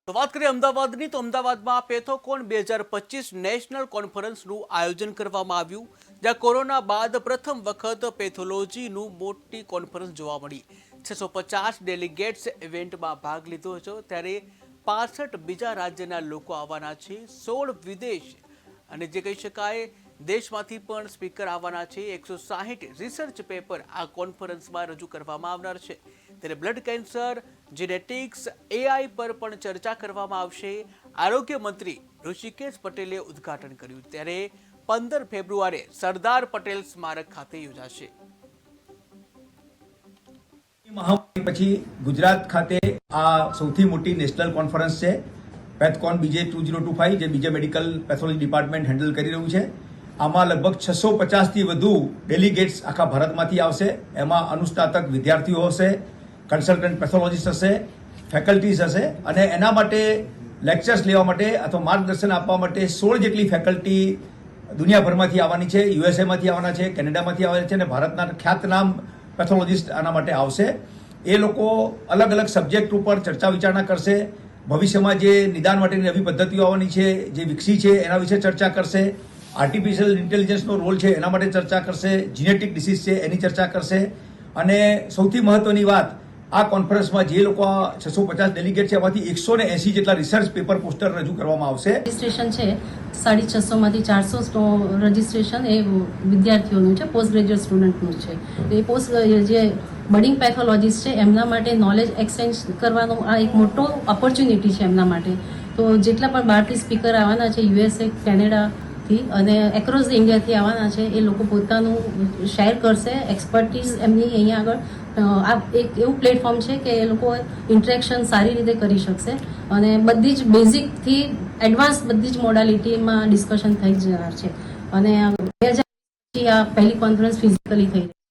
તો વાત કરીએ અમદાવાદની તો અમદાવાદમાં પેથોકોન 2025 નેશનલ કોન્ફરન્સનું આયોજન કરવામાં આવ્યું, જ્યાં કોરોના બાદ પ્રથમ વખત પેથોલોજીનું મોટી કોન્ફરન્સ જોવા મળી। 650 ડેલિગેટ્સ ઇવેન્ટમાં ભાગ લીધો હતો, ત્યારે 65 બીજા રાજ્યના લોકો આવવાના છે, 16 વિદેશ અને જે કહી શકાય દેશમાંથી પણ સ્પીકર આવવાના છે। 160 રિસર્ચ પેપર આ કોન્ફરન્સમાં રજૂ કરવામાં આવનાર છે। ત્યારે બ્લડ કેન્સર, જેનેટિક્સ, એઆઈ પર પણ ચર્ચા કરવામાં આવશે। આરોગ્ય મંત્રી ઋષિકેશ પટેલે ઉદ્ઘાટન કર્યું, ત્યારે 15 ફેબ્રુઆરીએ સરદાર પટેલ સ્મારક ખાતે યોજાશે। મહામારી પછી ગુજરાત ખાતે આ સૌથી મોટી નેશનલ કોન્ફરન્સ છે, પેથકોન બીજે 2025, જે બીજે મેડિકલ પેથોલોજી ડિપાર્ટમેન્ટ હેન્ડલ કરી રહ્યું છે। આમાં લગભગ 650થી વધુ ડેલિગેટ્સ આખા ભારતમાંથી આવશે। એમાં અનુસ્નાતક વિદ્યાર્થીઓ હશે, કન્સલ્ટન્ટ પેથોલોજીસ્ટ હશે, ફેકલ્ટીઝ હશે, અને એના માટે લેક્ચર્સ લેવા માટે અથવા માર્ગદર્શન આપવા માટે 16 જેટલી ફેકલ્ટી દુનિયાભરમાંથી આવવાની છે। યુએસએમાંથી આવવાના છે, કેનેડામાંથી આવવાના છે, અને ભારતના ખ્યાતનામ પેથોલોજીસ્ટ આના માટે આવશે। એ લોકો અલગ અલગ સબ્જેક્ટ ઉપર ચર્ચા વિચારણા કરશે। ભવિષ્યમાં જે નિદાન માટેની નવી પદ્ધતિઓ આવવાની છે, જે વિકસી છે, એના વિશે ચર્ચા કરશે। આર્ટિફિશિયલ ઇન્ટેલિજન્સનો રોલ છે એના માટે ચર્ચા કરશે। જીનેટિક ડિસીઝ છે એની ચર્ચા કરશે। અને સૌથી મહત્વની વાત, આ કોન્ફરન્સમાં જે લોકો 650 ડેલિગેટ છે, એમાંથી 180 જેટલા રિસર્ચ પેપર પોસ્ટર રજૂ કરવામાં આવશે। રજિસ્ટ્રેશન છે 650 માંથી 400 રજિસ્ટ્રેશન એ વિદ્યાર્થીઓનું છે, પોસ્ટ ગ્રેજ્યુએટ સ્ટુડન્ટનું છે। એ પોસ્ટ જે બડિંગ પેથોલોજીસ્ટ છે એમના માટે નોલેજ એક્સચેન્જ કરવાનો આ એક મોટો ઓપોર્ચ્યુનિટી છે એમના માટે। તો જેટલા પણ બહારથી સ્પીકર આવવાના છે, યુએસએ, કેનેડાથી અને એક્રોસ ઇન્ડિયાથી આવવાના છે, એ લોકો પોતાનું શેર કરશે એક્સપર્ટીઝ એમની અહીંયા આગળ। આ એક એવું પ્લેટફોર્મ છે કે એ લોકો ઇન્ટરેક્શન સારી રીતે કરી શકશે અને બધી જ બેઝિકથી એડવાન્સ બધી જ મોડાલિટીમાં ડિસ્કશન થઈ જનાર છે। અને 2000 આ પહેલી કોન્ફરન્સ ફિઝિકલી થઈ રહી છે।